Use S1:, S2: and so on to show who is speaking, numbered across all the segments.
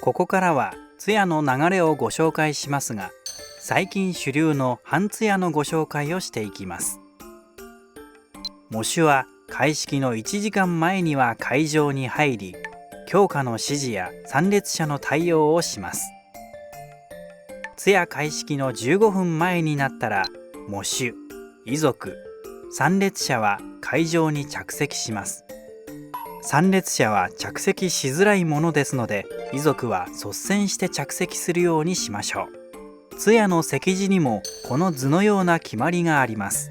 S1: ここからは通夜の流れをご紹介しますが、最近主流の半通夜のご紹介をしていきます。喪主は開式の1時間前には会場に入り、供花の指示や参列者の対応をします。通夜開式の15分前になったら、喪主、遺族、参列者は会場に着席します。参列者は着席しづらいものですので、遺族は率先して着席するようにしましょう。通夜の席次にもこの図のような決まりがあります。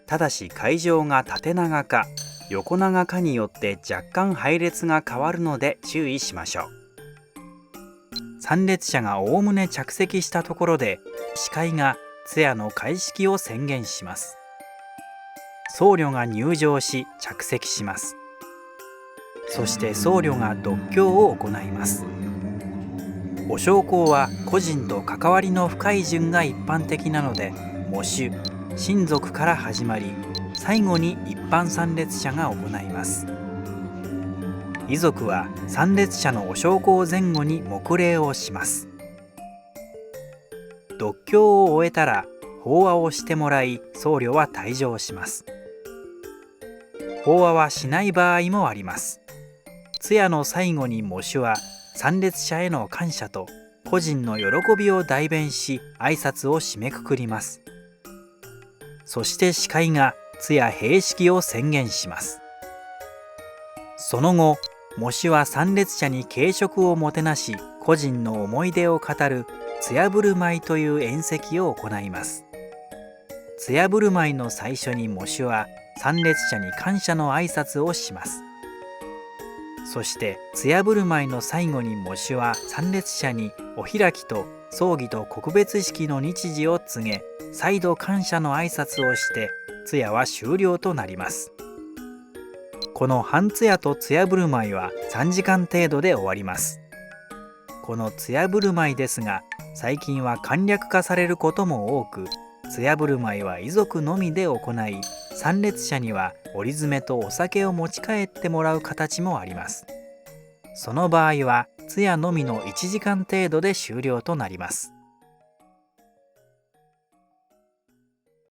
S1: ただし会場が縦長か横長かによって若干配列が変わるので注意しましょう。参列者がおおむね着席したところで、司会が通夜の開式を宣言します。僧侶が入場し着席します。そして僧侶が読経を行います。お焼香は個人と関わりの深い順が一般的なので、喪主、親族から始まり、最後に一般参列者が行います。遺族は参列者のお焼香前後に黙礼をします。読経を終えたら法話をしてもらい、僧侶は退場します。法話はしない場合もあります。通夜の最後に喪主は参列者への感謝と個人の喜びを代弁し、挨拶を締めくくります。そして司会が通夜閉式を宣言します。その後、喪主は参列者に軽食をもてなし、個人の思い出を語る通夜振る舞いという宴席を行います。通夜振る舞いの最初に喪主は参列者に感謝の挨拶をします。そして通夜振る舞いの最後に喪主は参列者にお開きと葬儀と告別式の日時を告げ、再度感謝の挨拶をして通夜は終了となります。この半通夜と通夜振る舞いは3時間程度で終わります。この通夜振る舞いですが、最近は簡略化されることも多く、通夜振る舞いは遺族のみで行い、参列者には折り詰めとお酒を持ち帰ってもらう形もあります。その場合は通夜のみの1時間程度で終了となります。